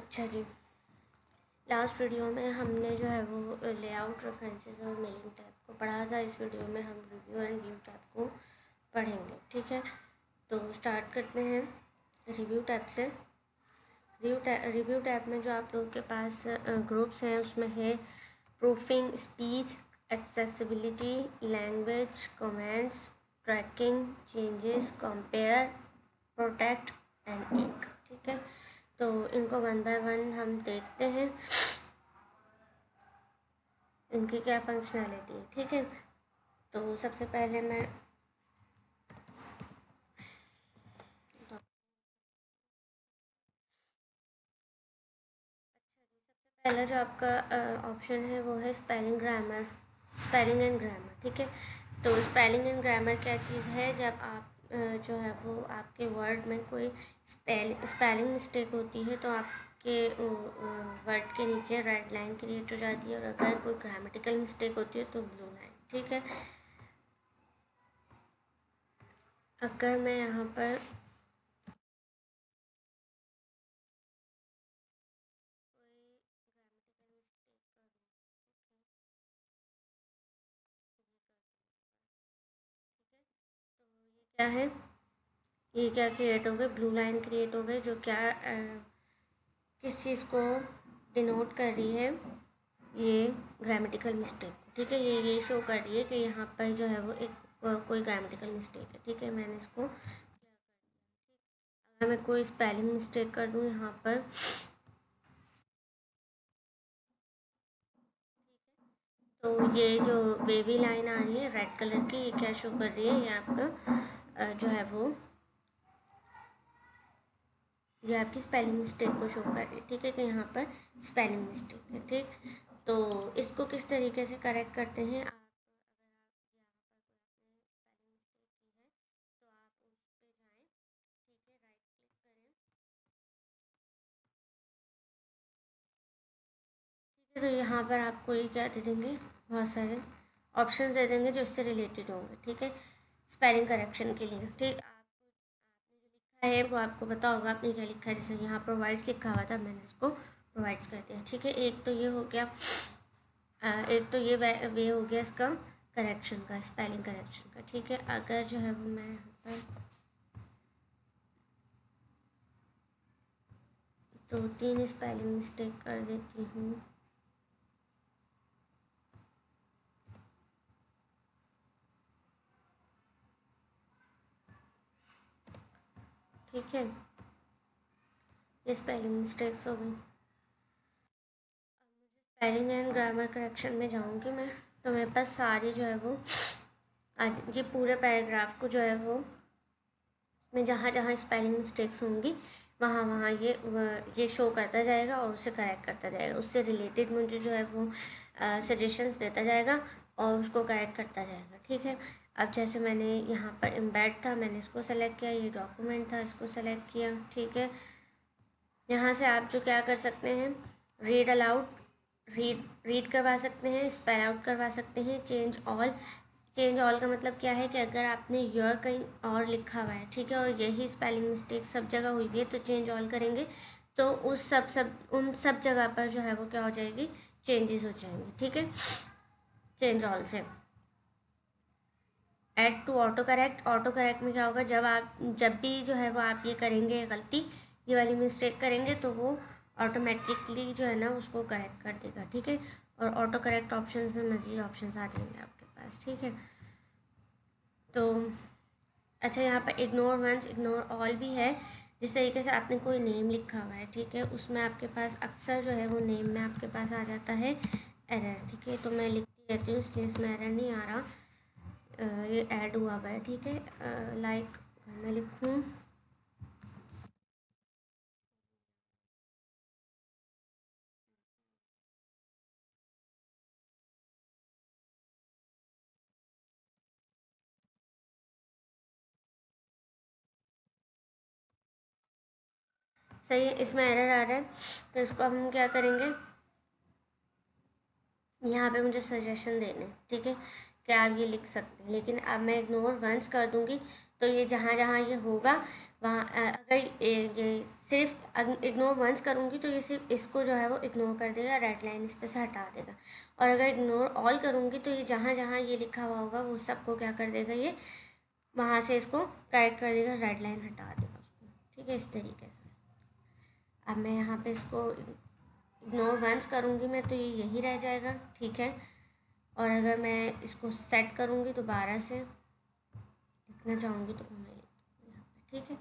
अच्छा जी, last video में हमने जो है वो लेआउट, रेफरेंसेस और मेलिंग टैब को पढ़ा था। इस वीडियो में हम रिव्यू एंड व्यू टैब को पढ़ेंगे। ठीक है, तो स्टार्ट करते हैं रिव्यू टैब से। रिव्यू टैब में जो आप लोगों के पास ग्रुप्स हैं उसमें है proofing, speech, accessibility, language, comments, tracking, changes, compare, protect and एक। ठीक है, तो इनको वन बाय वन हम देखते हैं, इनकी क्या फंक्शनैलिटी है। ठीक है, तो सबसे पहले मैं पहला जो आपका ऑप्शन है वो है spelling grammar, spelling and grammar. ठीक है, तो स्पेलिंग एंड ग्रामर क्या चीज़ है? जब आप जो है वो आपके वर्ड में कोई स्पेलिंग मिस्टेक होती है तो आपके वर्ड के नीचे रेड लाइन क्रिएट हो जाती है, और अगर कोई ग्रामेटिकल मिस्टेक होती है तो ब्लू लाइन। ठीक है, अगर मैं यहाँ पर क्या है, ये क्या क्रिएट हो गए, ब्लू लाइन क्रिएट हो गए, जो क्या किस चीज़ को डिनोट कर रही है, ये ग्रामेटिकल मिस्टेक। ठीक है, ये शो कर रही है कि यहाँ पर जो है वो एक कोई ग्रामेटिकल मिस्टेक है। ठीक है, मैंने इसको, अगर मैं कोई स्पेलिंग मिस्टेक कर दूँ यहाँ पर, तो ये जो वेवी लाइन आ रही है रेड कलर की, ये क्या शो कर रही है, ये आपका जो है वो, ये आपकी स्पेलिंग मिस्टेक को शो कर रही है। ठीक है, कि यहाँ पर स्पेलिंग मिस्टेक है। ठीक, तो इसको किस तरीके से करेक्ट करते हैं, आप तो यहाँ पर आपको ये क्या दे देंगे, बहुत सारे ऑप्शंस दे देंगे जो इससे रिलेटेड होंगे। ठीक है, स्पेलिंग करेक्शन के लिए। ठीक, आपने जो लिखा है वो आपको पता होगा आपने क्या लिखा है। जैसे यहाँ प्रोवाइड्स लिखा हुआ था, मैंने इसको प्रोवाइड्स कर दिया। ठीक है, एक तो ये हो गया, एक तो ये वे हो गया इसका करेक्शन का, स्पेलिंग करेक्शन का। ठीक है, अगर जो है वो मैं यहाँ पर 2-3 स्पेलिंग मिस्टेक कर देती हूँ। ठीक है, ये स्पेलिंग मिस्टेक्स हो गई। स्पेलिंग एंड ग्रामर करेक्शन में जाऊँगी मैं, तो मेरे पास सारी जो है वो आज ये पूरे पैराग्राफ को जो है वो, में जहाँ जहाँ स्पेलिंग मिस्टेक्स होंगी वहाँ वहाँ ये शो करता जाएगा और उसे करेक्ट करता जाएगा। उससे रिलेटेड मुझे जो है वो सजेशंस देता जाएगा और उसको करेक्ट करता जाएगा। ठीक है, अब जैसे मैंने यहाँ पर एम्बेड था, मैंने इसको सेलेक्ट किया, ये डॉक्यूमेंट था, इसको सेलेक्ट किया। ठीक है, यहाँ से आप जो क्या कर सकते हैं, रीड अलाउड, रीड करवा सकते हैं, स्पेल आउट करवा सकते हैं, चेंज ऑल। चेंज ऑल का मतलब क्या है कि अगर आपने योर कहीं और लिखा हुआ है, ठीक है, और यही स्पेलिंग मिस्टेक सब जगह हुई हुई है, तो चेंज ऑल करेंगे तो उन सब जगह पर जो है वो क्या हो जाएगी, चेंजेस हो जाएंगे। ठीक है, चेंज ऑल से add to auto correct. Auto correct में क्या होगा, जब भी जो है वो आप ये करेंगे गलती, ये वाली मिस्टेक करेंगे, तो वो ऑटोमेटिकली जो है ना उसको करेक्ट कर देगा। ठीक है, और ऑटो करेक्ट ऑप्शंस में मज़ीद ऑप्शंस आ जाएंगे आपके पास। ठीक है, तो अच्छा, यहाँ पर इग्नोर वंस, इग्नोर ऑल भी है। जिस तरीके से आपने कोई नेम लिखा हुआ है, ठीक है, उसमें आपके पास अक्सर जो है वो नेम में आपके पास आ जाता है एरर। ठीक है, तो मैं लिखती रहती हूँ इसलिए इसमें एरर नहीं आ रहा, ये ऐड हुआ हुआ है। ठीक है, लाइक मैं लिखूँ, सही है, इसमें एरर आ रहा है, तो इसको हम क्या करेंगे, यहाँ पे मुझे सजेशन देने। ठीक है, कि आप ये लिख सकते हैं, लेकिन अब मैं इग्नोर वंस कर दूँगी तो ये जहाँ जहाँ ये होगा वहाँ अगर ये सिर्फ इग्नोर वंस करूँगी तो ये सिर्फ इसको जो है वो इग्नोर कर देगा, रेड लाइन इस पर से हटा देगा। और अगर इग्नोर ऑल करूँगी तो ये जहाँ जहाँ ये लिखा हुआ होगा वो सबको क्या कर देगा, ये वहाँ से इसको करेक्ट कर देगा, रेड लाइन हटा देगा उसको। ठीक है, इस तरीके से। अब मैं यहाँ पे इसको इग्नोर वंस करूँगी मैं तो ये यही रह जाएगा। ठीक है, और अगर मैं इसको सेट करूँगी दोबारा से लिखना चाहूँगी तो मैं यहाँ पे, ठीक है।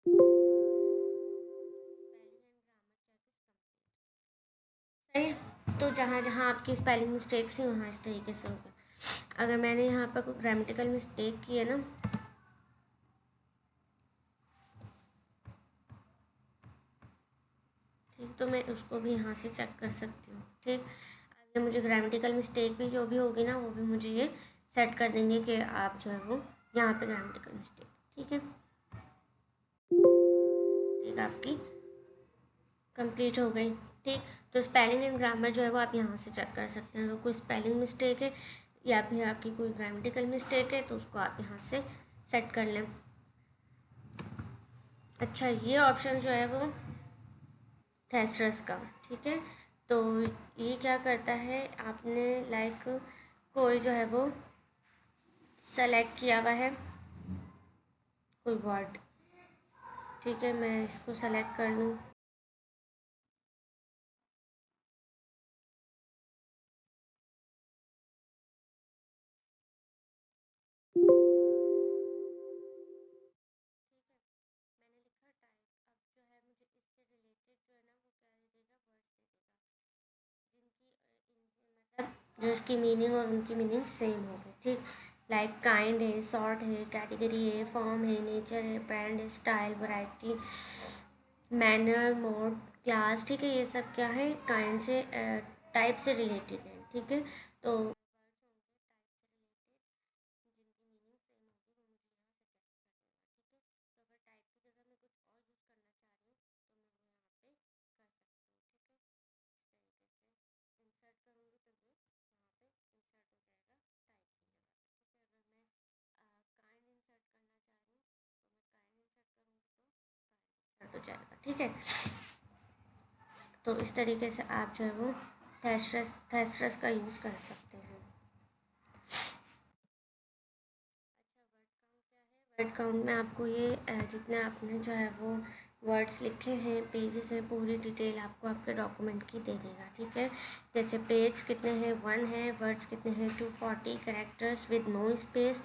अभी सही है, तो जहाँ जहाँ आपकी स्पेलिंग मिस्टेक्स थी वहाँ इस तरीके से होगा। अगर मैंने यहाँ पर कोई ग्रामेटिकल मिस्टेक की है ना, ठीक, तो मैं उसको भी यहाँ से चेक कर सकती हूँ। ठीक, अगर मुझे ग्रामेटिकल मिस्टेक भी जो भी होगी ना वो भी मुझे ये सेट कर देंगे कि आप जो है वो यहाँ पे ग्रामेटिकल मिस्टेक। ठीक है, मिस्टेक आपकी कंप्लीट हो गई। ठीक, तो स्पेलिंग एंड ग्रामर जो है वो आप यहाँ से चेक कर सकते हैं। अगर कोई स्पेलिंग मिस्टेक है या फिर आपकी कोई ग्रामेटिकल मिस्टेक है तो उसको आप यहाँ से सेट कर लें। अच्छा, ये ऑप्शन जो है वो थेसरस का, ठीक है, तो ये क्या करता है, आपने लाइक कोई जो है वो सेलेक्ट किया हुआ है कोई वर्ड। ठीक है, मैं इसको सेलेक्ट कर लूँ। मैंने लिखा टाइप। अब जो है मुझे इससे रिलेटेड जो है ना वो क्या दे देगा, वर्ड्स दे देगा जिनकी मतलब जो इसकी मीनिंग और उनकी मीनिंग सेम हो गई। ठीक, लाइक काइंड है, सॉर्ट है, कैटेगरी है, फॉर्म है, नेचर है, ब्रांड है, style, variety, manner, mode, class. ठीक है, ये सब क्या है, काइंड से टाइप से रिलेटेड है। ठीक है, तो जिनकी मीनिंग सेम होगी वो मुझे यहाँ से चेक कर देगा। ठीक है, तो अगर टाइप की जगह मैं कुछ और यूज़ करना चाह रही हूँ तो मैं वो यहाँ पे कर सकती हूँ। ठीक है, इस तरीके से इंसर्ट करूँगी तो ये यहाँ पे इंसर्ट हो जाएगा टाइप की जगह पे। ठीक है, अगर मैं काइंड इंसर्ट करना चाह रही हूँ तो मैं काइंड इंसर्ट करूँगी तो काइंड इंसर्ट हो जाएगा। ठीक है, तो इस तरीके से आप जो है वो थेसरस का यूज़ कर सकते हैं। वर्ड काउंट में आपको ये जितने आपने जो है वो वर्ड्स लिखे हैं, पेजेस हैं, पूरी डिटेल आपको आपके डॉक्यूमेंट की दे देगा। ठीक है, जैसे पेज कितने हैं 1 है, वर्ड्स कितने हैं 240, कैरेक्टर्स विद नो स्पेस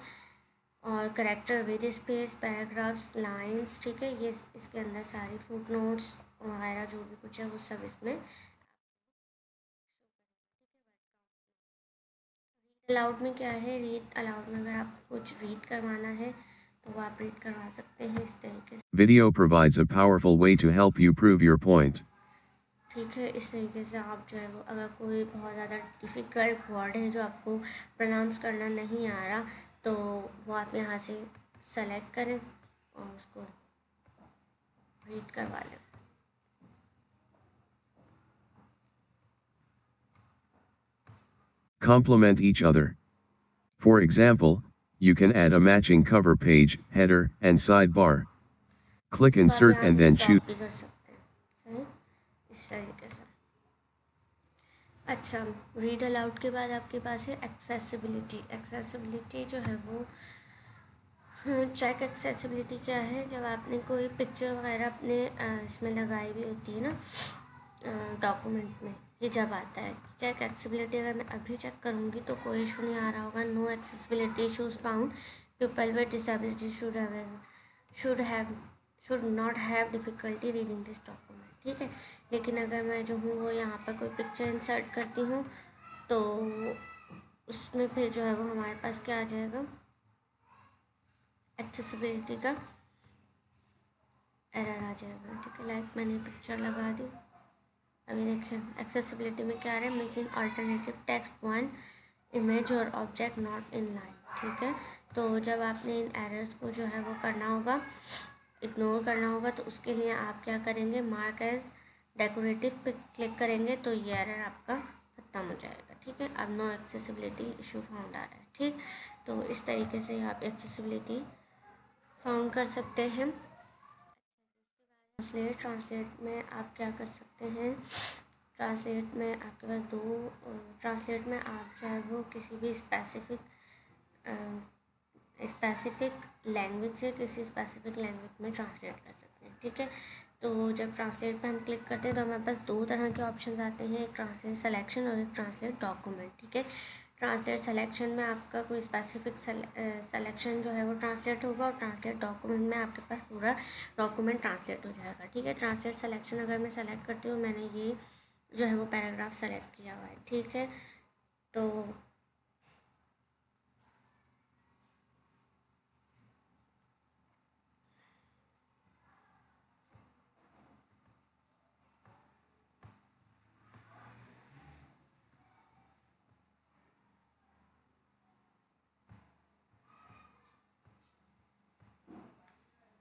और character with space, paragraphs, lines. ठीक है, ये इसके अंदर सारी फुट नोट्स वगैरह जो भी कुछ है वो सब इसमें अलाउड में क्या है, रीड अलाउड में अगर आप कुछ रीड करवाना है तो वो आप रीड करवा सकते हैं इस तरीके से। Video provides a powerful way to help you prove your point. ठीक है, इस तरीके से आप जो है वो अगर कोई बहुत ज़्यादा डिफ़िकल्ट वर्ड है जो आपको प्रोनाउंस करना नहीं आ रहा तो वो आप यहाँ से सेलेक्ट करें और उसको रीड करवा लें। Complement each other. For example, you can add a matching cover page, header, and sidebar. Click इसको आप insert यहाँ and से then choose. स्टॉप भी कर सकते हैं। सही, इस तरीके से। अच्छा, रीड अलाउड के बाद आपके पास है एक्सेसिबिलिटी। एक्सेसिबिलिटी जो है वो चेक एक्सेसिबिलिटी क्या है, जब आपने कोई पिक्चर वगैरह अपने इसमें लगाई हुई होती है ना डॉक्यूमेंट में, ये जब आता है चेक एक्सेसिबिलिटी। अगर मैं अभी चेक करूँगी तो कोई इशू नहीं आ रहा होगा, no accessibility issues found, people with disability should not have difficulty reading this document. ठीक है, लेकिन अगर मैं जो हूँ वो यहाँ पर कोई पिक्चर इंसर्ट करती हूँ तो उसमें फिर जो है वो हमारे पास क्या आ जाएगा, एक्सेसिबिलिटी का एरर आ जाएगा। ठीक है, लाइक मैंने पिक्चर लगा दी। अभी देखें एक्सेसिबिलिटी में क्या आ रहा है, मिसिंग अल्टरनेटिव टेक्स्ट 1 इमेज और ऑब्जेक्ट नॉट इन लाइन। ठीक है, तो जब आपने इन एरर्स को जो है वो करना होगा, इग्नोर करना होगा, तो उसके लिए आप क्या करेंगे, मार्क एज डेकोरेटिव पे क्लिक करेंगे तो ये एरर आपका ख़त्म हो जाएगा। ठीक है, अब नो एक्सेसिबिलिटी इशू फाउंड आ रहा है। ठीक, तो इस तरीके से आप एक्सेसिबिलिटी फाउंड कर सकते हैं। ट्रांसलेट में आप क्या कर सकते हैं, ट्रांसलेट में आपके पास ट्रांसलेट में आप जो है वो किसी भी स्पेसिफिक लैंग्वेज से किसी स्पेसिफिक लैंग्वेज में ट्रांसलेट कर सकते हैं। ठीक है, तो जब ट्रांसलेट पे हम क्लिक करते हैं तो हमारे पास दो तरह के ऑप्शन आते हैं, एक ट्रांसलेट सेलेक्शन और एक ट्रांसलेट डॉक्यूमेंट। ठीक है, ट्रांसलेट सेलेक्शन में आपका कोई स्पेसिफिक सेलेक्शन जो है वो ट्रांसलेट होगा, और ट्रांसलेट डॉक्यूमेंट में आपके पास पूरा डॉक्यूमेंट ट्रांसलेट हो जाएगा। ठीक है, ट्रांसलेट सेलेक्शन अगर मैं सेलेक्ट करती हूँ, मैंने ये जो है वो पैराग्राफ सेलेक्ट किया हुआ है। ठीक है, तो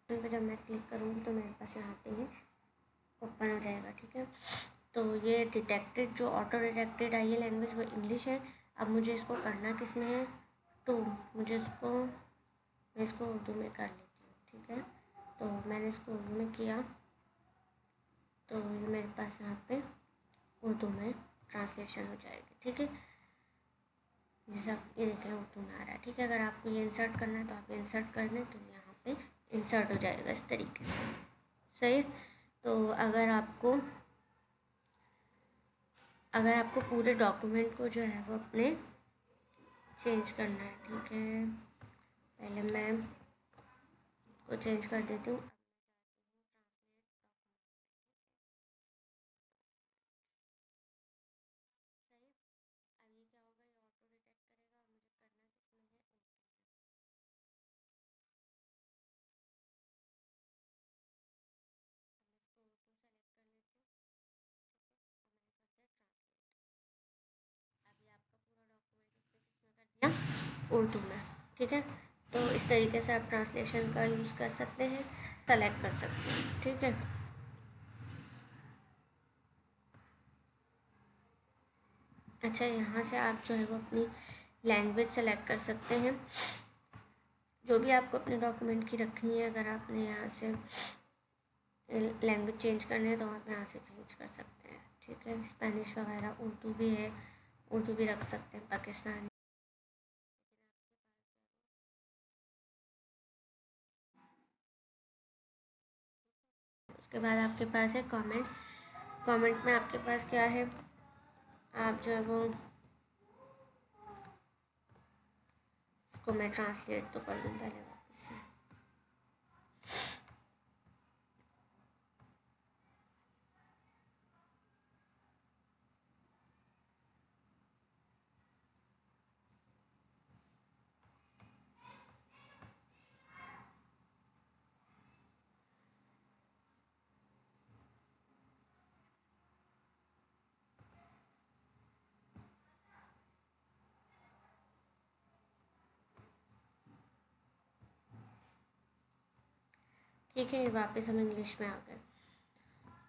पर जब मैं क्लिक करूँगी तो मेरे पास यहाँ पे ये ओपन हो जाएगा। ठीक है, तो ये डिटेक्टेड, जो ऑटो डिटेक्टेड आई है लैंग्वेज, वो इंग्लिश है। अब मुझे इसको करना किस में है, मैं इसको उर्दू में कर लेती हूँ। ठीक है, तो मैंने इसको उर्दू में किया, तो ये मेरे पास यहाँ पे उर्दू में ट्रांसलेशन हो जाएगी। ठीक है, ये सब ये देखें उर्दू में आ रहा है। ठीक है, अगर आपको ये इंसर्ट करना है तो आप इंसर्ट कर दें, तो यहाँ पे इंसर्ट हो जाएगा इस तरीके से। सही है, तो अगर आपको पूरे डॉक्यूमेंट को जो है वो अपने चेंज करना है। ठीक है, पहले मैं को चेंज कर देती हूँ। अब ये क्या होगा, ये ऑटो डिटेक्ट करेगा, और मुझे करना किसमें है, मैं इसको उर्दू सेलेक्ट कर लेती हूँ। और मैंने कर दिया ट्रांसलेट। अभी आपका पूरा डॉक्यूमेंट उसने किसमें कर दिया, उर्दू में। ठीक है, तो इस तरीके से आप ट्रांसलेशन का यूज़ कर सकते हैं, सेलेक्ट कर सकते हैं। ठीक है, अच्छा, यहाँ से आप जो है वो अपनी लैंग्वेज सेलेक्ट कर सकते हैं, जो भी आपको अपने डॉक्यूमेंट की रखनी है। अगर आपने यहाँ से लैंग्वेज चेंज करनी है तो आप यहाँ से चेंज कर सकते हैं। ठीक है, स्पेनिश वगैरह, उर्दू भी है, उर्दू भी रख सकते हैं, पाकिस्तानी। उसके बाद आपके पास है कमेंट्स। कमेंट में आपके पास क्या है, आप जो है वो, इसको मैं ट्रांसलेट तो कर दूँ पहले वापस से। ठीक है, वापस हम इंग्लिश में आ गए।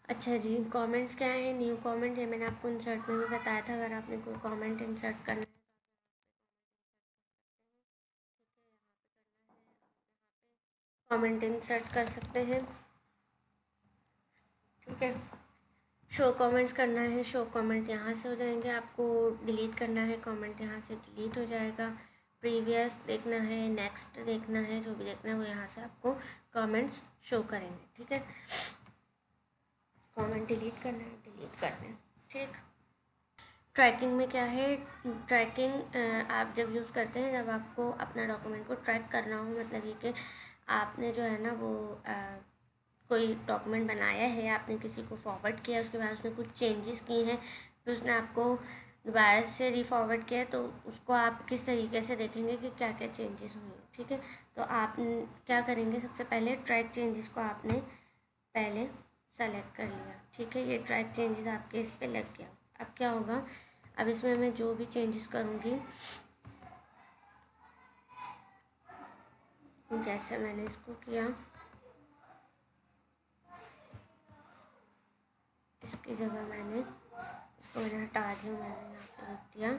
अच्छा जी, कमेंट्स क्या है, न्यू कमेंट है, मैंने आपको इंसर्ट में भी बताया था। अगर आपने कोई कमेंट इंसर्ट करना है तो कमेंट इंसर्ट कर सकते हैं। ठीक है, शो कमेंट्स करना है, शो कमेंट यहाँ से हो जाएंगे। आपको डिलीट करना है कमेंट, यहाँ से डिलीट हो जाएगा। प्रीवियस देखना है, नेक्स्ट देखना है, जो भी देखना है वो यहाँ से आपको कमेंट्स शो करेंगे। ठीक है, कमेंट डिलीट करना है, डिलीट कर दें। ठीक, ट्रैकिंग में क्या है, ट्रैकिंग आप जब यूज़ करते हैं, जब आपको अपना डॉक्यूमेंट को ट्रैक करना हो, मतलब ये कि आपने जो है ना वो कोई डॉक्यूमेंट बनाया है, आपने किसी को फॉरवर्ड किया, उसके बाद उसमें कुछ चेंजेस किए हैं, फिर उसने आपको दोबारा से रीफॉरवर्ड किया, तो उसको आप किस तरीके से देखेंगे कि क्या क्या चेंजेस हुए। ठीक है, तो आप क्या करेंगे, सबसे पहले ट्रैक चेंजेस को आपने पहले सेलेक्ट कर लिया। ठीक है, ये ट्रैक चेंजेस आपके इस पर लग गया। अब क्या होगा, अब इसमें मैं जो भी चेंजेस करूँगी, जैसे मैंने इसको किया, इसकी जगह मैंने इसको हटा दिया, मैंने यहाँ पे रख दिया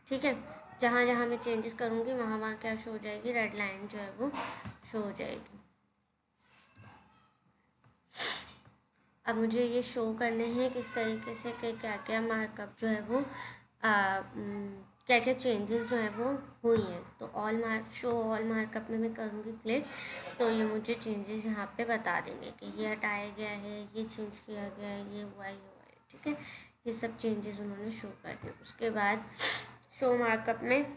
ठीक है, जहाँ जहाँ मैं चेंजेस करूँगी वहाँ वहाँ क्या शो हो जाएगी, रेड लाइन जो है वो शो हो जाएगी। अब मुझे ये शो करने हैं किस तरीके से कि क्या क्या मार्कअप जो है वो क्या क्या चेंजेस जो है वो हुई हैं। तो all mark show all markup में मैं करूँगी क्लिक, तो ये मुझे चेंजेस यहाँ पे बता देंगे कि ये हटाया गया है, ये चेंज किया गया है, ये हुआ है। ठीक है, ये सब चेंजेस उन्होंने शो कर दिए। उसके बाद शो मार्कअप में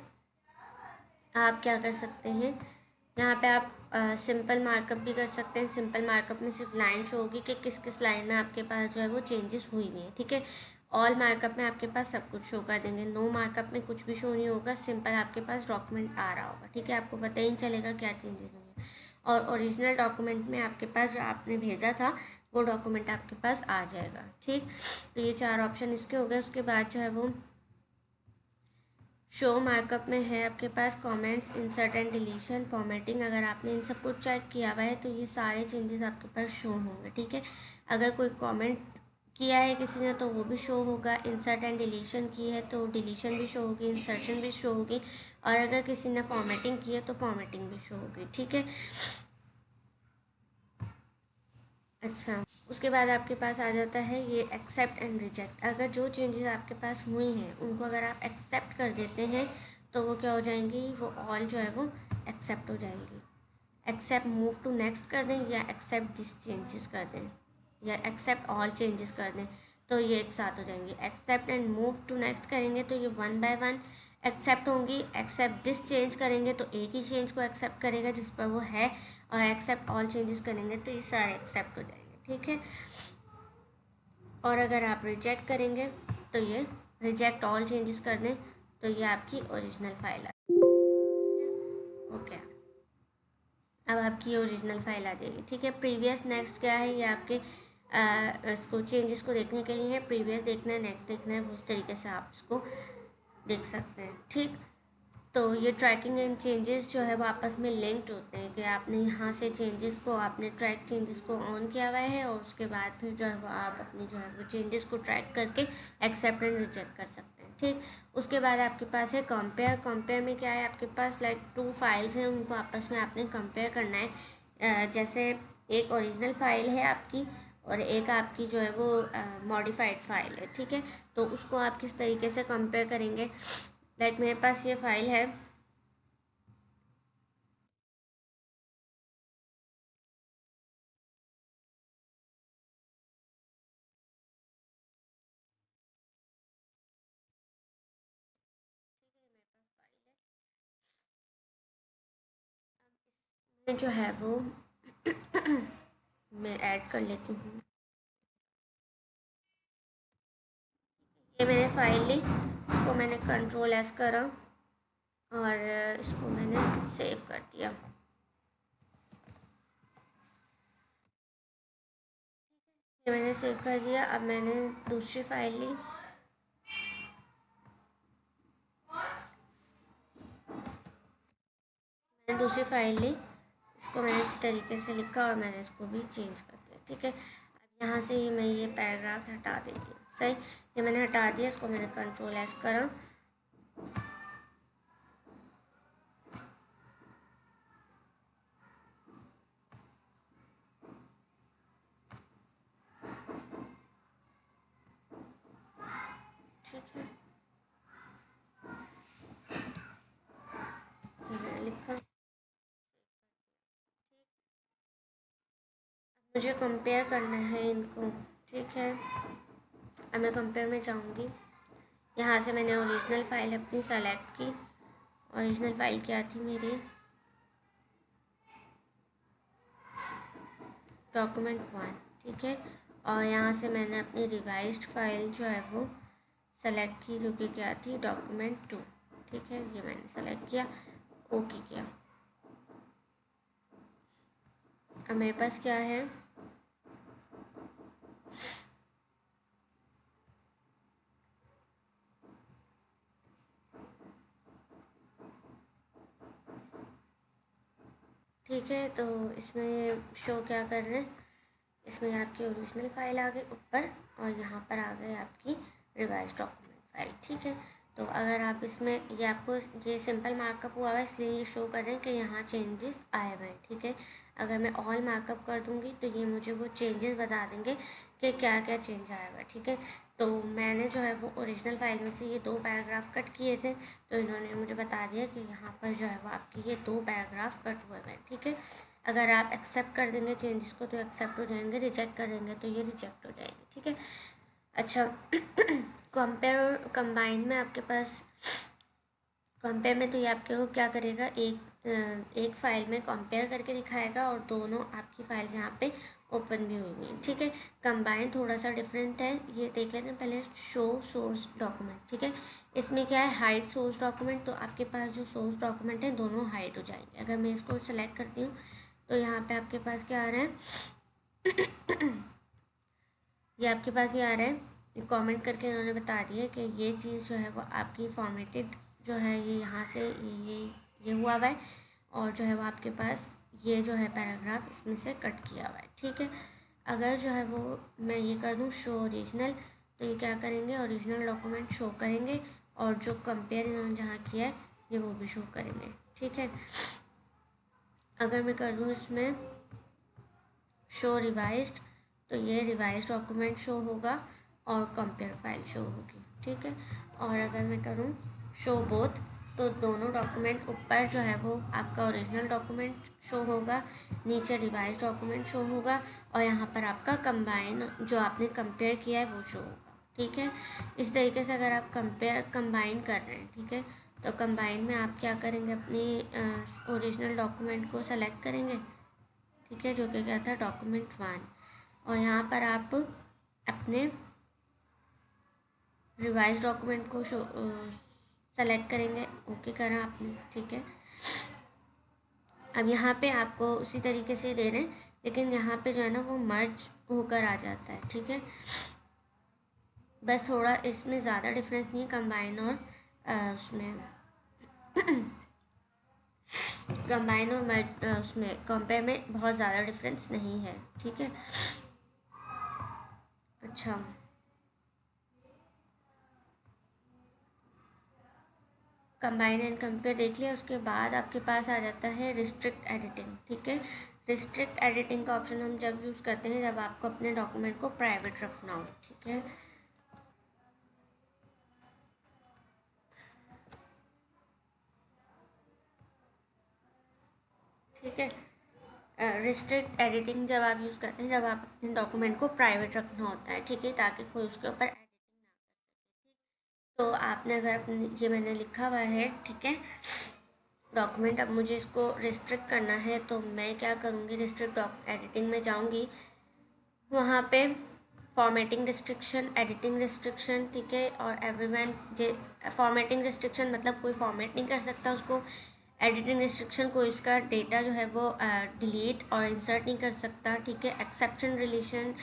आप क्या कर सकते हैं, यहाँ पे आप सिंपल मार्कअप भी कर सकते हैं। सिंपल मार्कअप में सिर्फ लाइन शो होगी कि किस किस लाइन में आपके पास जो है वो चेंजेस हुई हुई हैं। ठीक है, ऑल मार्कअप में आपके पास सब कुछ शो कर देंगे। नो मार्कअप में कुछ भी शो नहीं होगा, सिंपल आपके पास डॉक्यूमेंट आ रहा होगा। ठीक है, आपको पता ही नहीं चलेगा क्या चेंजेस हुए हैं। और ओरिजिनल डॉक्यूमेंट में आपके पास जो आपने भेजा था वो डॉक्यूमेंट आपके पास आ जाएगा। ठीक, तो ये 4 ऑप्शन इसके हो गए। उसके बाद जो है वो शो मार्कअप में है आपके पास comments, insert and deletion, formatting. अगर आपने इन सब कुछ चेक किया हुआ है तो ये सारे चेंजेस आपके पास शो होंगे। ठीक है, अगर कोई कमेंट किया है किसी ने तो वो भी शो होगा, इंसर्ट एंड डिलीशन की है तो डिलीशन भी शो होगी, इंसर्शन भी शो होगी, और अगर किसी ने फॉर्मेटिंग की है तो फॉर्मेटिंग भी शो होगी। ठीक है, अच्छा, उसके बाद आपके पास आ जाता है ये एक्सेप्ट एंड रिजेक्ट। अगर जो चेंजेस आपके पास हुई हैं उनको अगर आप एक्सेप्ट कर देते हैं तो वो क्या हो जाएंगी, वो ऑल जो है वो एक्सेप्ट हो जाएंगी। एक्सेप्ट मूव टू नेक्स्ट कर दें, या एक्सेप्ट दिस चेंजेस कर दें, या एक्सेप्ट ऑल चेंजेस कर दें, तो ये एक साथ हो जाएंगे। Accept and move to next करेंगे तो ये 1 बाय 1 एक्सेप्ट होंगी। एक्सेप्ट दिस चेंज करेंगे तो एक ही चेंज को एक्सेप्ट करेगा जिस पर वो है, और एक्सेप्ट ऑल चेंजेस करेंगे तो ये सारे एक्सेप्ट हो जाएंगे। ठीक है, और अगर आप रिजेक्ट करेंगे तो ये रिजेक्ट ऑल चेंजेस कर दें तो ये आपकी ओरिजिनल फाइल है। ओके, अब आपकी ओरिजिनल फाइल आ जाएगी। ठीक है, प्रीवियस नेक्स्ट क्या है, ये आपके इसको चेंजेस को देखने के लिए है। प्रीवियस देखना है, नेक्स्ट देखना है, उस तरीके से आप इसको देख सकते हैं। ठीक, तो ये ट्रैकिंग एंड चेंजेस जो है वो आपस में लिंक्ड होते हैं कि आपने यहाँ से चेंजेस को, आपने ट्रैक चेंजेस को ऑन किया हुआ है, और उसके बाद फिर जो है वो आप अपने जो है वो चेंजेस को ट्रैक करके एक्सेप्ट एंड रिजेक्ट कर सकते हैं। ठीक, उसके बाद आपके पास है कंपेयर। कंपेयर में क्या है, आपके पास लाइक 2 फाइल्स हैं, उनको आपस में आपने कंपेयर करना है। जैसे एक ओरिजिनल फाइल है आपकी और एक आपकी जो है वो मॉडिफाइड फाइल है। ठीक है, तो उसको आप किस तरीके से कंपेयर करेंगे, लाइक मेरे पास ये फाइल है, में जो है वो मैं ऐड कर लेती हूँ। ये मैंने फाइल ली, इसको मैंने कंट्रोल एस करा और इसको मैंने सेव कर दिया। ये मैंने सेव कर दिया। अब मैंने दूसरी फाइल ली, इसको मैंने इसी तरीके से लिखा और मैंने इसको भी चेंज कर दिया। ठीक है, अब यहाँ से ही मैं ये पैराग्राफ्स हटा देती हूँ। सही, ये मैंने हटा दिया, इसको मैंने कंट्रोल एस करा। ठीक है, ये मैंने लिखा। मुझे कंपेयर करना है इनको। ठीक है, अब मैं कंपेयर में जाऊँगी। यहाँ से मैंने ओरिजिनल फ़ाइल अपनी सेलेक्ट की। ओरिजिनल फ़ाइल क्या थी मेरी, डॉक्यूमेंट 1। ठीक है, और यहाँ से मैंने अपनी रिवाइज्ड फ़ाइल जो है वो सेलेक्ट की, जो कि क्या थी, डॉक्यूमेंट 2। ठीक है, ये मैंने सेलेक्ट किया, ओके किया। अब मेरे पास क्या है, ठीक है, तो इसमें शो क्या कर रहे हैं, इसमें आपकी ओरिजिनल फ़ाइल आ गई ऊपर और यहाँ पर आ गई आपकी रिवाइज डॉक्यूमेंट फ़ाइल। ठीक है, तो अगर आप इसमें ये आपको ये सिंपल मार्कअप हुआ है इसलिए ये शो कर रहे हैं कि यहाँ चेंजेस आए हुए हैं, ठीक है। अगर मैं ऑल मार्कअप कर दूँगी तो ये मुझे वो चेंजेस बता देंगे कि क्या क्या चेंज आया हुआ है, ठीक है। तो मैंने जो है वो ओरिजिनल फाइल में से ये 2 पैराग्राफ कट किए थे, तो इन्होंने मुझे बता दिया कि यहाँ पर जो है वो आपकी ये 2 पैराग्राफ कट हुए हैं, ठीक है। अगर आप एक्सेप्ट कर देंगे चेंजेस को तो एक्सेप्ट हो जाएंगे, रिजेक्ट कर देंगे तो ये रिजेक्ट हो जाएंगे, ठीक है। अच्छा कंपेयर और कंबाइन में आपके पास कंपेयर में तो ये आपके को क्या करेगा, एक फाइल में कंपेयर करके दिखाएगा और दोनों आपकी फाइल्स यहाँ पे ओपन भी हुई हैं, ठीक है। कंबाइन थोड़ा सा डिफरेंट है, ये देख लेते हैं पहले। शो सोर्स डॉक्यूमेंट, ठीक है। इसमें क्या है, हाइड सोर्स डॉक्यूमेंट, तो आपके पास जो सोर्स डॉक्यूमेंट है दोनों हाइड हो जाएंगे। अगर मैं इसको सेलेक्ट करती हूँ तो यहाँ पे आपके पास क्या आ रहा है ये आपके पास ये आ रहा है, कमेंट करके इन्होंने बता दिया कि ये चीज़ जो है वो आपकी फॉर्मेटेड जो है ये यहाँ से ये हुआ हुआ है, और जो है वो आपके पास ये जो है पैराग्राफ इसमें से कट किया हुआ है, ठीक है। अगर जो है वो मैं ये कर दूँ शो ओरिजिनल, तो ये क्या करेंगे, ओरिजिनल डॉक्यूमेंट शो करेंगे और जो कंपेयर इन्होंने जहाँ किया है ये वो भी शो करेंगे, ठीक है। अगर मैं कर दूँ इसमें शो रिवाइज्ड, तो ये रिवाइज डॉक्यूमेंट शो होगा और कंपेयर फाइल शो होगी, ठीक है। और अगर मैं करूँ शो बोथ, तो दोनों डॉक्यूमेंट ऊपर जो है वो आपका ओरिजिनल डॉक्यूमेंट शो होगा, नीचे रिवाइज डॉक्यूमेंट शो होगा, और यहाँ पर आपका कंबाइन जो आपने कंपेयर किया है वो शो होगा, ठीक है। इस तरीके से अगर आप कंबाइन कर रहे हैं, ठीक है, तो कंबाइन में आप क्या करेंगे, अपनी ओरिजिनल डॉक्यूमेंट को सेलेक्ट करेंगे, ठीक है, जो कि क्या था डॉक्यूमेंट 1, और यहाँ पर आप अपने रिवाइज डॉक्यूमेंट को सेलेक्ट करेंगे, ओके करा आपने, ठीक है। अब यहाँ पे आपको उसी तरीके से दे रहे हैं, लेकिन यहाँ पे जो है ना वो मर्ज होकर आ जाता है, ठीक है। बस थोड़ा इसमें ज़्यादा डिफरेंस नहीं है कंबाइन और उसमें कंबाइन और मर्ज उसमें कंपेयर में बहुत ज़्यादा डिफरेंस नहीं है, ठीक है। अच्छा, कंबाइन एंड कंपेयर देख लिया, उसके बाद आपके पास आ जाता है रिस्ट्रिक्ट एडिटिंग, ठीक है। रिस्ट्रिक्ट एडिटिंग का ऑप्शन हम जब यूज़ करते हैं जब आपको अपने डॉक्यूमेंट को प्राइवेट रखना हो, ठीक है। ठीक है, रिस्ट्रिक्ट एडिटिंग जब आप यूज़ करते हैं जब आप अपने डॉक्यूमेंट को प्राइवेट रखना होता है, ठीक है, ताकि कोई उसके ऊपर एडिटिंग ना कर सके, ठीक। तो आपने अगर अपने ये मैंने लिखा हुआ है, ठीक है, डॉक्यूमेंट, अब मुझे इसको रिस्ट्रिक्ट करना है तो मैं क्या करूँगी, रिस्ट्रिक्ट एडिटिंग में जाऊँगी, वहाँ पे फॉर्मेटिंग रिस्ट्रिक्शन, एडिटिंग रिस्ट्रिक्शन, ठीक है, और एवरीवन जे फॉर्मेटिंग रिस्ट्रिक्शन मतलब कोई फॉर्मेट नहीं कर सकता उसको, एडिटिंग रिस्ट्रिक्शन कोई उसका डेटा जो है वो डिलीट और इंसर्ट नहीं कर सकता, ठीक है। एक्सेप्शन रिलेशन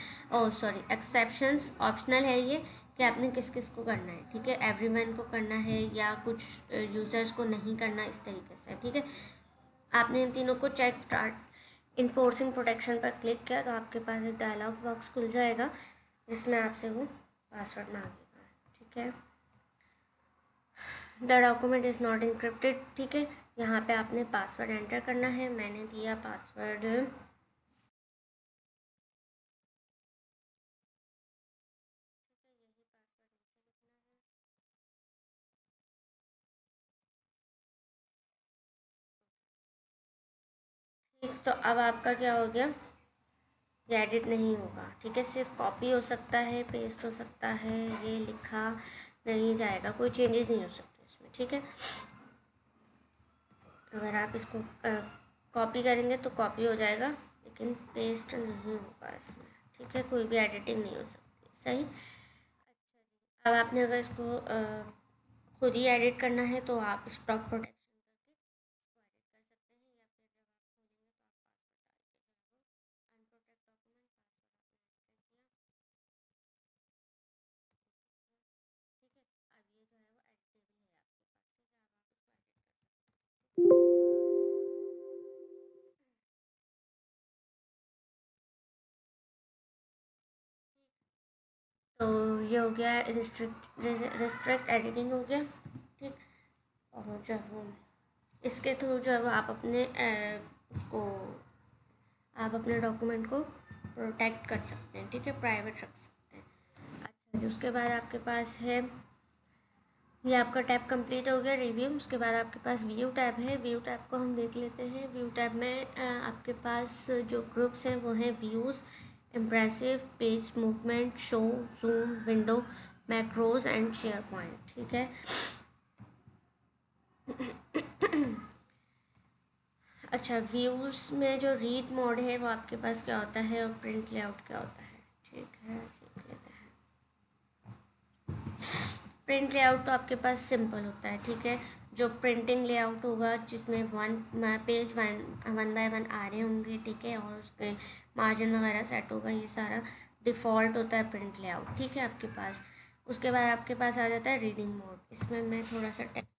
एक्सेप्शंस ऑप्शनल है ये कि आपने किस किस को करना है, ठीक है, एवरीवन को करना है या कुछ यूज़र्स को नहीं करना, इस तरीके से, ठीक है। आपने इन तीनों को चेक स्टार्ट इन्फोर्सिंग प्रोटेक्शन पर क्लिक किया तो आपके पास एक डायलॉग बॉक्स खुल जाएगा जिसमें आपसे वो पासवर्ड मांगेगा, ठीक है। The document is not encrypted, ठीक है, यहाँ पे आपने पासवर्ड एंटर करना है, मैंने दिया पासवर्ड ठीक। तो अब आपका क्या हो गया, ये एडिट नहीं होगा, ठीक है, सिर्फ कॉपी हो सकता है, पेस्ट हो सकता है, ये लिखा नहीं जाएगा, कोई चेंजेस नहीं हो सकते इसमें, ठीक है। अगर आप इसको कॉपी करेंगे तो कॉपी हो जाएगा, लेकिन पेस्ट नहीं होगा इसमें, ठीक है, कोई भी एडिटिंग नहीं हो सकती, सही। अब आपने अगर इसको खुद ही एडिट करना है तो आप स्टॉक प्रोटेक्शन करके इसको एडिट कर सकते हैं, या फिर जब आप खोलेंगे तो आप पासवर्ड डाल के जो है वो अनप्रोटेक्ट डॉक्यूमेंट पासवर्ड आपने एंटर किया, ठीक है। अब ये जो है वो एडिटेबल है आपके पास, ठीक है, अब आप इसको एडिट कर सकते हैं। तो ये हो गया रिस्ट्रिक्ट एडिटिंग हो गया, ठीक। और जो है वो इसके थ्रू जो है वो आप अपने उसको आप अपने डॉक्यूमेंट को प्रोटेक्ट कर सकते हैं, ठीक है, प्राइवेट रख सकते हैं। अच्छा, जो उसके बाद आपके पास है, ये आपका टैब कंप्लीट हो गया रिव्यू। उसके बाद आपके पास व्यू टैब है। व्यू टैब को हम देख लेते हैं। व्यू टैब में आपके पास जो ग्रुप्स हैं वो हैं views, impressive, page movement, show, zoom, window, macros and share point, ठीक है। अच्छा, व्यूज़ में जो रीड मोड है वो आपके पास क्या होता है और प्रिंट लेआउट क्या होता है, ठीक है, देख लेते हैं। प्रिंट लेआउट तो आपके पास सिंपल होता है, ठीक है। जो प्रिंटिंग लेआउट होगा जिसमें पेज वन बाय वन आ रहे होंगे, ठीक है, और उसके मार्जिन वगैरह सेट होगा, ये सारा डिफ़ॉल्ट होता है प्रिंट लेआउट, ठीक है आपके पास। उसके बाद आपके पास आ जाता है रीडिंग मोड। इसमें मैं थोड़ा सा टेक्स्ट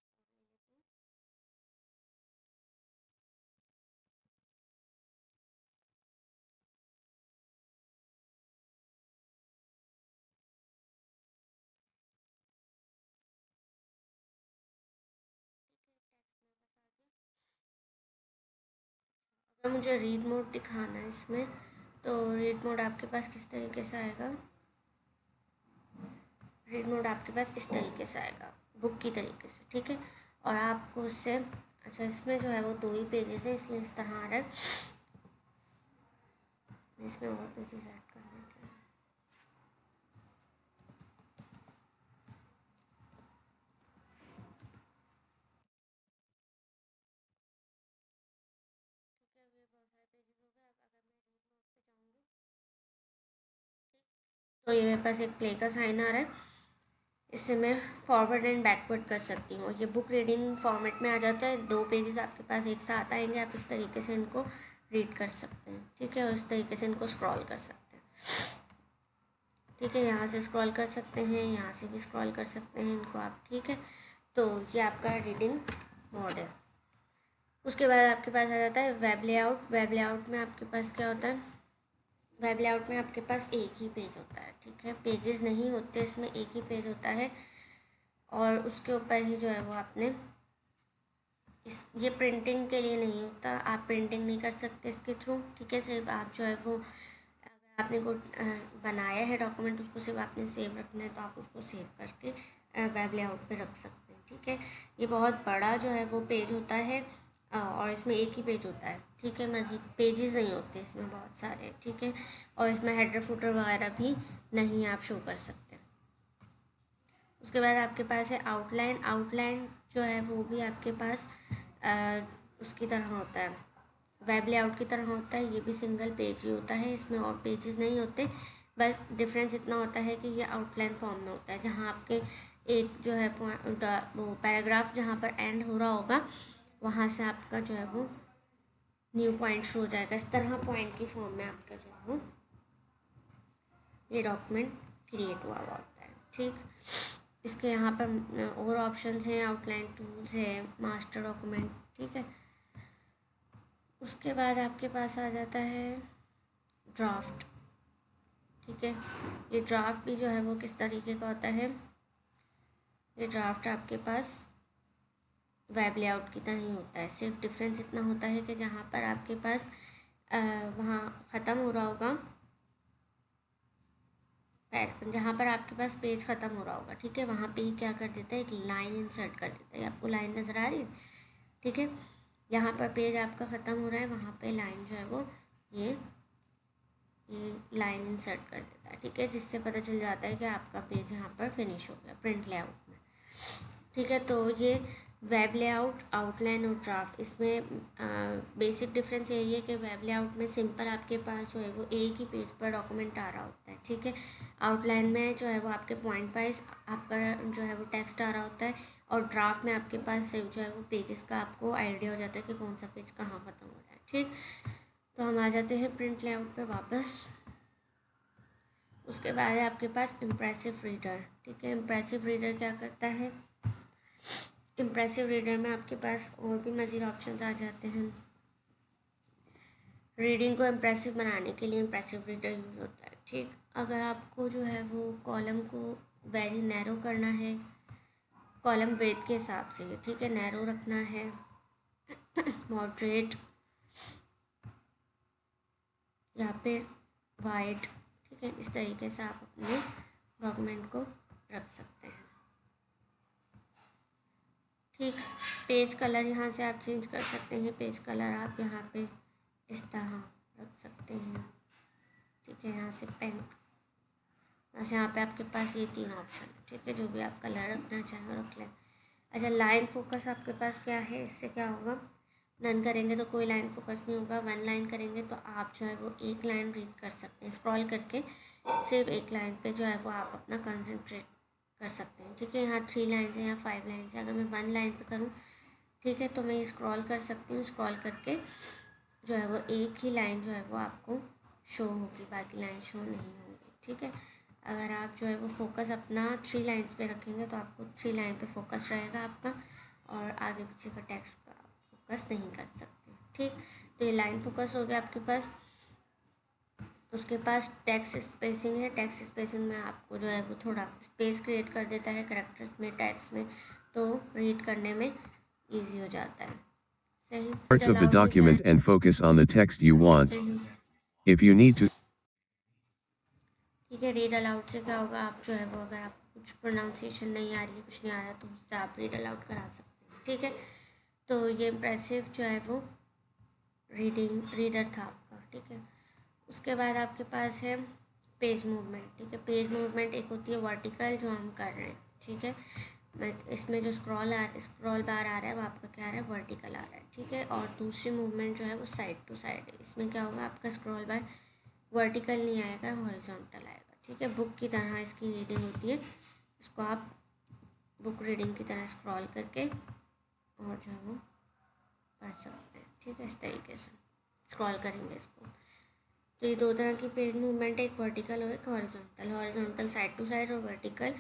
अगर मुझे रीड मोड दिखाना है इसमें, तो रीड मोड आपके पास किस तरीके से आएगा, रीड मोड आपके पास इस तरीके से आएगा, बुक की तरीके से, ठीक है। और आपको उससे, अच्छा, इसमें जो है वो 2 ही पेजेस है इसलिए इस तरह आ रहा है। इसमें और पेजेस ऐड कर देते हैं। ठीक है, अब ये बहुत सारे पेजेस हो गए। अब अगर मैं रीड मोड पे जाऊँगी, तो ये मेरे पास एक प्ले का साइन आ रहा है। इससे मैं फॉरवर्ड एंड बैकवर्ड कर सकती हूँ। ये बुक रीडिंग फॉर्मेट में आ जाता है। 2 पेजेस आपके पास एक साथ आएंगे, आप इस तरीके से इनको रीड कर सकते हैं, ठीक है, और इस तरीके से इनको स्क्रॉल कर सकते हैं, ठीक है। यहाँ से स्क्रॉल कर सकते हैं, यहाँ से भी स्क्रॉल कर सकते हैं इनको आप, ठीक है। तो ये आपका रीडिंग मोड है। उसके बाद आपके पास आ जाता है वेब लेआउट। वेब लेआउट में आपके पास क्या होता है, वेब लेआउट में आपके पास एक ही पेज होता है, ठीक है, पेजेस नहीं होते इसमें, एक ही पेज होता है। और उसके ऊपर ही जो है वो आपने ये प्रिंटिंग के लिए नहीं होता, आप प्रिंटिंग नहीं कर सकते इसके थ्रू, ठीक है। सिर्फ आप जो है वो, अगर आपने को बनाया है डॉक्यूमेंट, उसको सिर्फ आपने सेव रखना है, तो आप उसको सेव करके वेब लेआउट पे रख सकते हैं, ठीक है। ये बहुत बड़ा जो है वो पेज होता है, और इसमें एक ही पेज होता है, ठीक है, मज़ीद पेजेस नहीं होते इसमें बहुत सारे, ठीक है। और इसमें हेडर फुटर वगैरह भी नहीं आप शो कर सकते। उसके बाद आपके पास है आउटलाइन। आउटलाइन जो है वो भी आपके पास उसकी तरह होता है, वेब लेआउट की तरह होता है। ये भी सिंगल पेज ही होता है, इसमें और पेजेस नहीं होते। बस डिफरेंस इतना होता है कि ये आउटलाइन फॉर्म में होता है, जहाँ आपके एक जो है वो पैराग्राफ जहाँ पर एंड हो रहा होगा, वहाँ से आपका जो है वो न्यू पॉइंट शुरू हो जाएगा। इस तरह पॉइंट की फॉर्म में आपका जो है वो ये डॉक्यूमेंट क्रिएट हुआ होता है, ठीक। इसके यहाँ पर और ऑप्शंस हैं, आउटलाइन टूल्स है, मास्टर डॉक्यूमेंट, ठीक है। उसके बाद आपके पास आ जाता है ड्राफ्ट, ठीक है। ये ड्राफ्ट भी जो है वो किस तरीके का होता है, ये ड्राफ्ट आपके पास वेब लेआउट की तरह ही होता है। सिर्फ डिफरेंस इतना होता है कि जहाँ पर आपके पास वहाँ ख़त्म हो रहा होगा, जहाँ पर आपके पास पेज ख़त्म हो रहा होगा, ठीक है, वहाँ पे ही क्या कर देता है, एक लाइन इंसर्ट कर देता है। आपको लाइन नज़र आ रही है, ठीक है। यहाँ पर पेज आपका ख़त्म हो रहा है, वहाँ पे लाइन जो है वो ये लाइन इंसर्ट कर देता है, ठीक है, जिससे पता चल जाता है कि आपका पेज यहाँ पर फिनिश हो गया प्रिंट लेआउट में, ठीक है। तो ये वेब लेआउट, आउटलाइन और ड्राफ्ट, इसमें बेसिक डिफरेंस यही है कि वेब लेआउट में सिंपल आपके पास जो है वो एक ही पेज पर डॉक्यूमेंट आ रहा होता है, ठीक है। आउटलाइन में जो है वो आपके पॉइंट वाइज आपका जो है वो टेक्स्ट आ रहा होता है, और ड्राफ्ट में आपके पास सिर्फ जो है वो पेजेस का आपको आइडिया हो जाता है कि कौन सा पेज कहाँ ख़त्म हो रहा है, ठीक। तो हम आ जाते हैं प्रिंट लेआउट पे वापस। उसके बाद है आपके पास इम्प्रेसिव रीडर, ठीक है। इम्प्रेसिव रीडर क्या करता है, इम्प्रेसिव रीडर में आपके पास और भी मज़ीद ऑप्शंस आ जाते हैं। रीडिंग को इम्प्रेसिव बनाने के लिए इम्प्रेसिव रीडर यूज़ होता है, ठीक। अगर आपको जो है वो कॉलम को वेरी नैरो करना है, कॉलम विड्थ के हिसाब से, ठीक है, नैरो रखना है, मॉडरेट, यहाँ पे वाइड, ठीक है। इस तरीके से आप अपने डॉक्यूमेंट को रख सकते हैं, ठीक। पेज कलर यहाँ से आप चेंज कर सकते हैं, पेज कलर आप यहाँ पे इस तरह रख सकते हैं, ठीक है। यहाँ से पिंक, बस यहाँ पे आपके पास ये 3 ऑप्शन है, ठीक है। जो भी आप कलर रखना चाहें रख लें। अच्छा, लाइन फोकस आपके पास क्या है, इससे क्या होगा, नन करेंगे तो कोई लाइन फोकस नहीं होगा, 1 लाइन करेंगे तो आप जो है वो 1 लाइन रीड कर सकते हैं, स्क्रॉल करके सिर्फ 1 लाइन पे जो है वो आप अपना कंसंट्रेट कर सकते हैं, ठीक है। यहाँ 3 लाइन है, यहाँ 5 लाइन है, अगर मैं 1 लाइन पे करूँ, ठीक है, तो मैं स्क्रॉल कर सकती हूँ, स्क्रॉल करके जो है वो एक ही लाइन जो है वो आपको शो होगी, बाकी लाइन शो नहीं होगी, ठीक है। अगर आप जो है वो फोकस अपना 3 लाइन्स पे रखेंगे तो आपको 3 लाइन पे फोकस रहेगा आपका, और आगे पीछे का टेक्स्ट का आप फोकस नहीं कर सकते, ठीक। तो ये लाइन फोकस हो गया आपके पास। उसके पास टेक्स्ट स्पेसिंग है, टेक्स्ट स्पेसिंग में आपको जो है वो थोड़ा स्पेस क्रिएट कर देता है कैरेक्टर्स में, टेक्स्ट में, तो रीड करने में ईजी हो जाता है, सही। Read Parts of the allowed में क्या document and focus on the text you want. If you need to ठीक है, रीड अलाउड से क्या होगा, आप जो है वो अगर आप कुछ प्रोनाउंसिएशन नहीं आ रही है, कुछ नहीं आ रहा, तो उससे आप रीड अलाउड करा सकते हैं, ठीक है। तो ये इम्प्रेसिव जो है वो रीडर था आपका, ठीक है। उसके बाद आपके पास है पेज मूवमेंट, ठीक है। पेज मूवमेंट एक होती है वर्टिकल जो हम कर रहे हैं, ठीक है। मैं इसमें जो स्क्रॉल बार आ रहा है वो आपका क्या आ रहा है, वर्टिकल आ रहा है, ठीक है। और दूसरी मूवमेंट जो है वो साइड टू साइड है, इसमें क्या होगा, आपका स्क्रॉल बार वर्टिकल नहीं आएगा, हॉरिजॉन्टल आएगा, ठीक है। बुक की तरह इसकी रीडिंग होती है, इसको आप बुक रीडिंग की तरह स्क्रॉल करके और जो है वो पढ़ सकते हैं, ठीक है। इस तरीके से स्क्रॉल करेंगे इसको, तो ये 2 तरह की पेज मूवमेंट है, एक वर्टिकल और एक horizontal. Horizontal side to side, और वर्टिकल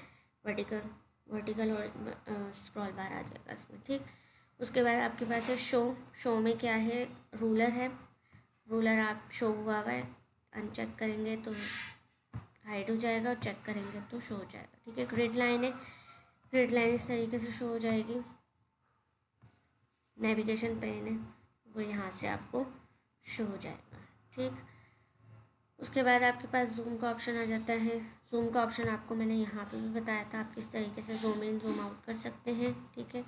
वर्टिकल और स्क्रॉल बार आ जाएगा इसमें, ठीक। उसके बाद आपके पास है शो में क्या है, रूलर है, रूलर आप शो हुआ है, अनचेक करेंगे तो हाइड हो जाएगा, और चेक करेंगे तो शो हो जाएगा, ठीक है। ग्रिड लाइन है, ग्रिड लाइन इस तरीके से शो हो जाएगी। नेविगेशन पेन है, वो यहाँ से आपको शो हो जाएगा, ठीक। उसके बाद आपके पास जूम का ऑप्शन आ जाता है। जूम का ऑप्शन आपको मैंने यहाँ पे भी बताया था, आप किस तरीके से जूम इन जूम आउट कर सकते हैं, ठीक है।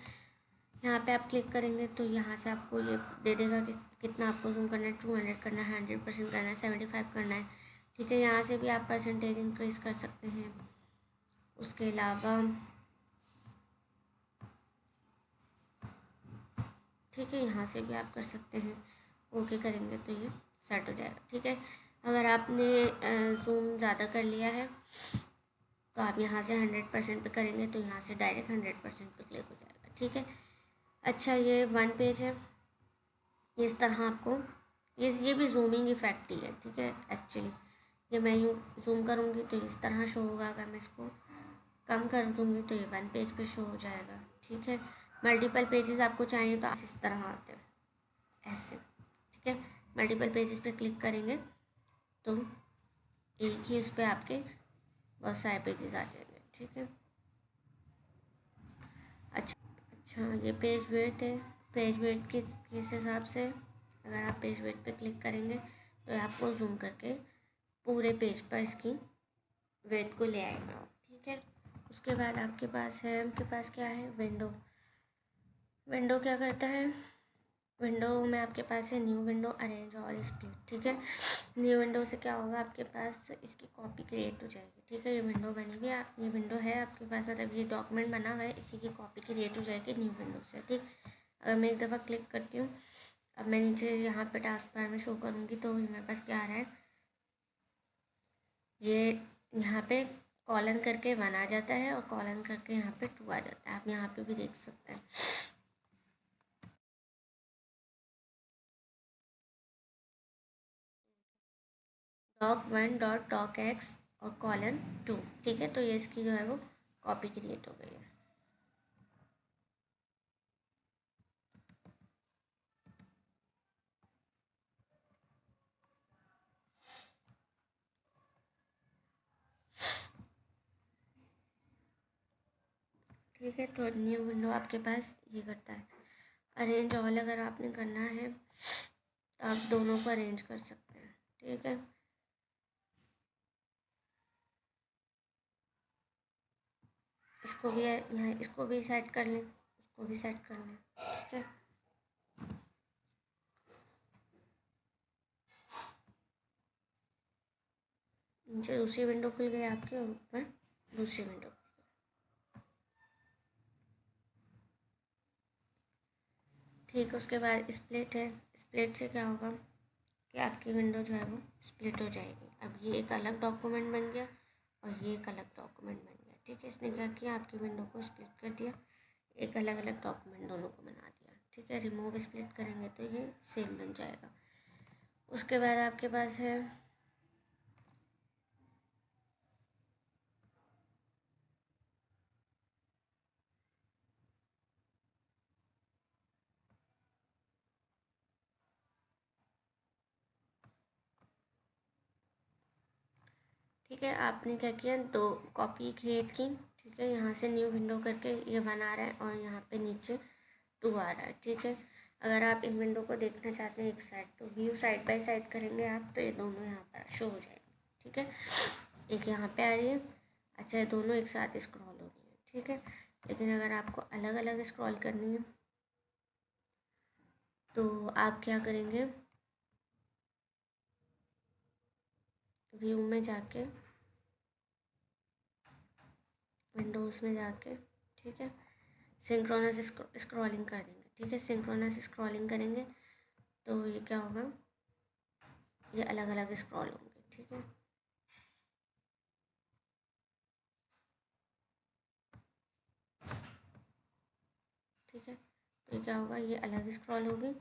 यहाँ पे आप क्लिक करेंगे तो यहाँ से आपको ये दे देगा कि कितना आपको जूम करना है, 200 करना है, 100% करना है, 75 करना है, ठीक है। यहाँ से भी आप परसेंटेज इंक्रीज कर सकते हैं। उसके अलावा ठीक है, यहाँ से भी आप कर सकते हैं, ओके करेंगे तो ये सेट हो जाएगा, ठीक है। अगर आपने जूम ज़्यादा कर लिया है तो आप यहाँ से 100% पे करेंगे तो यहाँ से डायरेक्ट 100% पे क्लिक हो जाएगा, ठीक है। अच्छा, ये 1 पेज है, इस तरह आपको ये भी जूमिंग इफेक्ट ही है, ठीक है। एक्चुअली ये मैं यूँ जूम करूँगी तो इस तरह शो होगा, अगर मैं इसको कम कर दूँगी तो ये 1 पेज पे शो हो जाएगा, ठीक है। मल्टीपल पेजेस आपको चाहिए तो इस तरह आते हैं, ऐसे, ठीक है। मल्टीपल पेजेस पे क्लिक करेंगे तो एक ही उस पर आपके बहुत सारे पेजेस आ जाएंगे, ठीक है। अच्छा, ये पेज विड्थ है, पेज विड्थ किस हिसाब से, अगर आप पेज विड्थ पे क्लिक करेंगे तो आपको जूम करके पूरे पेज पर इसकी विड्थ को ले आएगा, ठीक है। उसके बाद आपके पास क्या है, विंडो क्या करता है, विंडो में आपके पास है न्यू विंडो, अरेंज और स्प्लिट, ठीक है। न्यू विंडो से क्या होगा, आपके पास इसकी कॉपी क्रिएट हो जाएगी, ठीक है। ये विंडो बनी हुई है, ये विंडो है आपके पास, मतलब ये डॉक्यूमेंट बना हुआ है, इसी की कॉपी क्रिएट हो जाएगी न्यू विंडो से, ठीक। अगर मैं एक दफ़ा क्लिक करती हूँ, अब मैं नीचे यहाँ पे टास्क बार में शो करूँगी तो मेरे पास क्या आ रहा है, ये यहाँ पे कॉलन करके 1 आ जाता है, और कॉलन करके यहाँ पे 2 आ जाता है, आप यहाँ पे भी देख सकते हैं। doc1.docx और :2, ठीक है। तो ये इसकी जो है वो कॉपी क्रिएट हो गई है। ठीक है, तो न्यू विंडो आपके पास ये करता है। अरेंज ऑल अगर आपने करना है तो आप दोनों को अरेंज कर सकते हैं। ठीक है, इसको भी यहाँ इसको भी सेट कर लें, इसको भी सेट कर लें। ठीक है, नीचे दूसरी विंडो खुल गई आपके और ऊपर दूसरी विंडो। ठीक, उसके बाद स्प्लिट है। स्प्लिट से क्या होगा कि आपकी विंडो जो है वो स्प्लिट हो जाएगी। अब ये एक अलग डॉक्यूमेंट बन गया और ये एक अलग डॉक्यूमेंट बन गया। ठीक है, इसने क्या किया, आपकी विंडो को स्प्लिट कर दिया, एक अलग अलग डॉक्यूमेंट दोनों को बना दिया। ठीक है, रिमूव स्प्लिट करेंगे तो ये सेम बन जाएगा। उसके बाद आपके पास है ठीक है, आपने क्या किया, दो कॉपी क्रिएट की। ठीक है, यहाँ से न्यू विंडो करके ये बना रहा है और यहाँ पे नीचे 2 आ रहा है। ठीक है, अगर आप इन विंडो को देखना चाहते हैं एक साइड, तो व्यू साइड बाय साइड करेंगे आप, तो ये दोनों यहाँ पर शो हो जाएंगे। ठीक है, एक यहाँ पे आ रही है, अच्छा ये दोनों एक साथ स्क्रॉल हो रही है। ठीक है, लेकिन अगर आपको अलग अलग स्क्रॉल करनी है तो आप क्या करेंगे, व्यू में जाके, विंडोज़ में जाके, ठीक है, सिंक्रोनस स्क्रॉलिंग कर देंगे। ठीक है, सिंक्रोनस स्क्रॉलिंग करेंगे तो ये क्या होगा, ये अलग अलग स्क्रॉल होंगे। ठीक है, ठीक है, तो ये क्या होगा, ये अलग स्क्रॉल होगी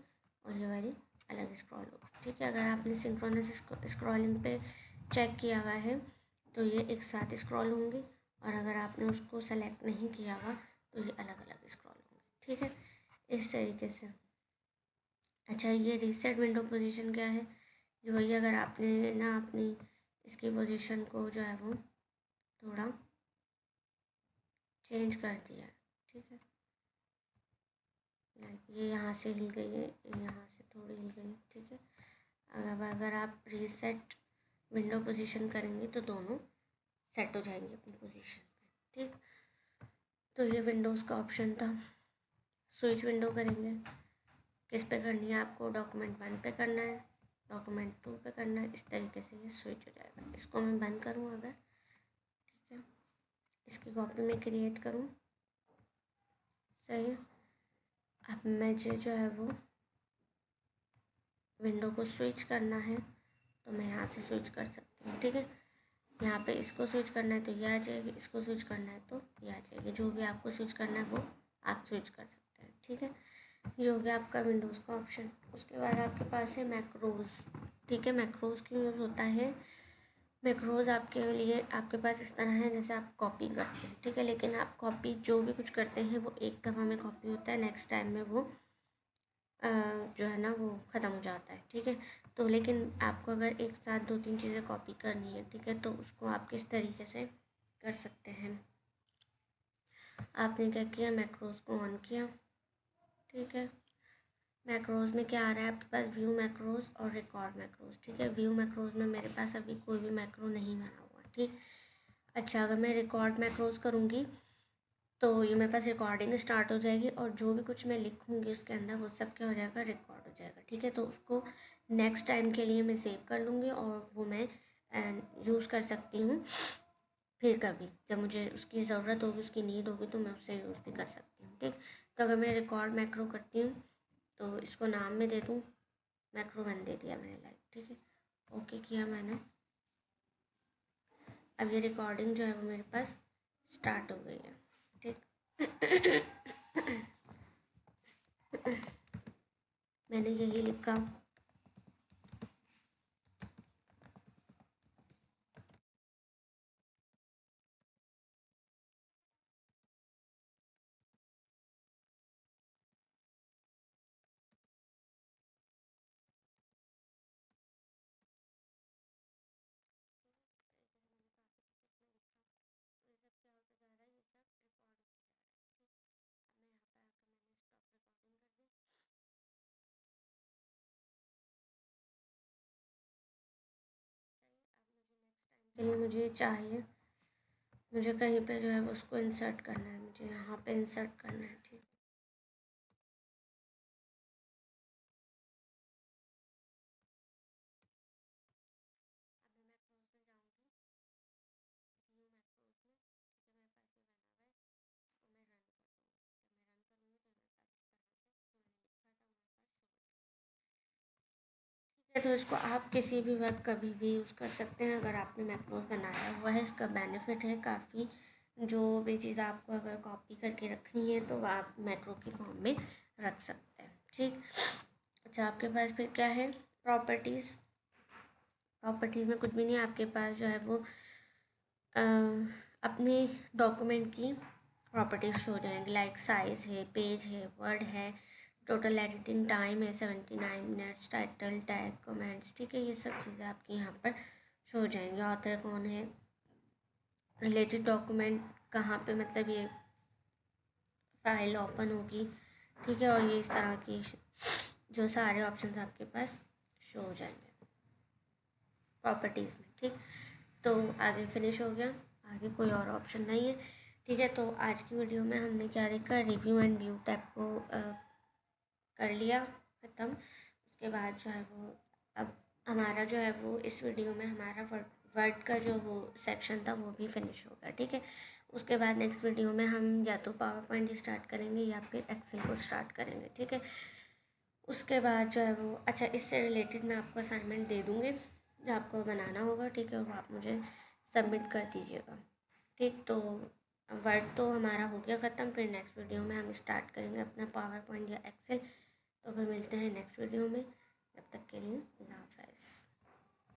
और ये वाली अलग स्क्रॉल होगी। ठीक है, अगर आपने सिंक्रोनस स्क्रॉलिंग पे चेक किया हुआ है तो ये एक साथ स्क्रॉल होंगी, और अगर आपने उसको सेलेक्ट नहीं किया हुआ तो ये अलग अलग स्क्रॉल होंगे। ठीक है, इस तरीके से। अच्छा, ये रीसेट विंडो पोजीशन क्या है, ये वही, अगर आपने ना अपनी इसकी पोजीशन को जो है वो थोड़ा चेंज कर दिया है। ठीक है, ये यहाँ से हिल गई है, ये यहाँ से थोड़ी हिल गई है। ठीक है, अगर आप रीसेट विंडो पोजीशन करेंगे तो दोनों सेट हो जाएंगे अपनी पोजीशन पे। ठीक, तो ये विंडोज़ का ऑप्शन था। स्विच विंडो करेंगे, किस पे करनी है आपको, डॉक्यूमेंट 1 पे करना है, डॉक्यूमेंट 2 पे करना है, इस तरीके से ये स्विच हो जाएगा। इसको मैं बंद करूँ अगर, ठीक है, इसकी कॉपी मैं क्रिएट करूँ, सही है। अब मुझे जो है वो विंडो को स्विच करना है तो मैं यहाँ से स्विच कर सकती हूँ। ठीक है, यहाँ पे इसको स्विच करना है तो ये आ जाएगी, इसको स्विच करना है तो ये आ जाएगी, जो भी आपको स्विच करना है वो आप स्विच कर सकते हैं। ठीक है, ये हो गया आपका विंडोज़ का ऑप्शन। उसके बाद आपके पास है मैक्रोज़। ठीक है, मैक्रोज़ क्यों यूज़ होता है, मैक्रोज़ आपके लिए आपके पास इस तरह है जैसे आप कॉपी करते हैं। ठीक है, लेकिन आप कॉपी जो भी कुछ करते हैं वो एक दफ़ा में कॉपी होता है, नेक्स्ट टाइम में वो जो है ना वो ख़त्म हो जाता है। ठीक है, तो लेकिन आपको अगर एक साथ 2-3 चीज़ें कॉपी करनी है, ठीक है, तो उसको आप किस तरीके से कर सकते हैं, आपने क्या किया, मैक्रोज़ को ऑन किया। ठीक है, मैक्रोज़ में क्या आ रहा है आपके पास, व्यू मैक्रोज़ और रिकॉर्ड मैक्रोज़। ठीक है, व्यू मैक्रोज़ में मेरे पास अभी कोई भी मैक्रो नहीं बना हुआ। ठीक, अच्छा, अगर मैं रिकॉर्ड मैक्रोज़ करूँगी तो ये मेरे पास रिकॉर्डिंग स्टार्ट हो जाएगी और जो भी कुछ मैं लिखूँगी उसके अंदर वो सब क्या हो जाएगा, रिकॉर्ड हो जाएगा। ठीक है, तो उसको नेक्स्ट टाइम के लिए मैं सेव कर लूँगी और वो मैं यूज़ कर सकती हूँ फिर कभी जब मुझे उसकी ज़रूरत होगी, उसकी नीड होगी, तो मैं उसे यूज़ भी कर सकती हूँ। ठीक, तो अगर मैं रिकॉर्ड मैक्रो करती हूँ तो इसको नाम में दे दूँ, मैक्रो 1 दे दिया मैंने, लाइक। ठीक है, ओके किया मैंने। अब ये रिकॉर्डिंग जो है वो मेरे पास स्टार्ट हो गई है। ठीक, मैंने यही लिखा, के लिए मुझे चाहिए, मुझे कहीं पे जो है वो उसको इंसर्ट करना है, मुझे यहाँ पे इंसर्ट करना है। ठीक, तो इसको आप किसी भी वक्त कभी भी यूज़ कर सकते हैं अगर आपने मैक्रोज बनाया हुआ है। इसका बेनिफिट है काफ़ी, जो भी चीज़ आपको अगर कॉपी करके रखनी है तो वह आप मैक्रो की फॉर्म में रख सकते हैं। ठीक, अच्छा आपके पास फिर क्या है, प्रॉपर्टीज़। प्रॉपर्टीज़ में कुछ भी नहीं, आपके पास जो है वो अपनी डॉक्यूमेंट की प्रॉपर्टीज शो हो जाएंगी, लाइक साइज़ है, पेज है, वर्ड है, टोटल एडिटिंग टाइम है 79 मिनट्स, टाइटल, टैग, कमेंट्स। ठीक है, ये सब चीज़ें आपकी यहाँ पर शो हो जाएंगी। ऑथर कौन है, रिलेटेड डॉक्यूमेंट कहाँ पे मतलब ये फाइल ओपन होगी। ठीक है, और ये इस तरह की जो सारे ऑप्शंस आपके पास शो हो जाएंगे प्रॉपर्टीज़ में। ठीक, तो आगे फिनिश हो गया, आगे कोई और ऑप्शन नहीं है। ठीक है, तो आज की वीडियो में हमने क्या देखा, रिव्यू एंड व्यू टैब को कर लिया ख़त्म। उसके बाद जो है वो अब हमारा जो है वो इस वीडियो में हमारा वर्ड का जो वो सेक्शन था वो भी फिनिश होगा। ठीक है, उसके बाद नेक्स्ट वीडियो में हम या तो पावर पॉइंट स्टार्ट करेंगे या फिर एक्सेल को स्टार्ट करेंगे। ठीक है, उसके बाद जो है वो अच्छा इससे रिलेटेड मैं आपको असाइनमेंट दे दूँगी जो आपको बनाना होगा। ठीक है, वो आप मुझे सबमिट कर दीजिएगा। ठीक, तो वर्ड तो हमारा हो गया ख़त्म, फिर नेक्स्ट वीडियो में हम स्टार्ट करेंगे अपना पावर पॉइंट या एक्सेल। तो फिर मिलते हैं नेक्स्ट वीडियो में, जब तक के लिए अल्लाह हाफ़िज़।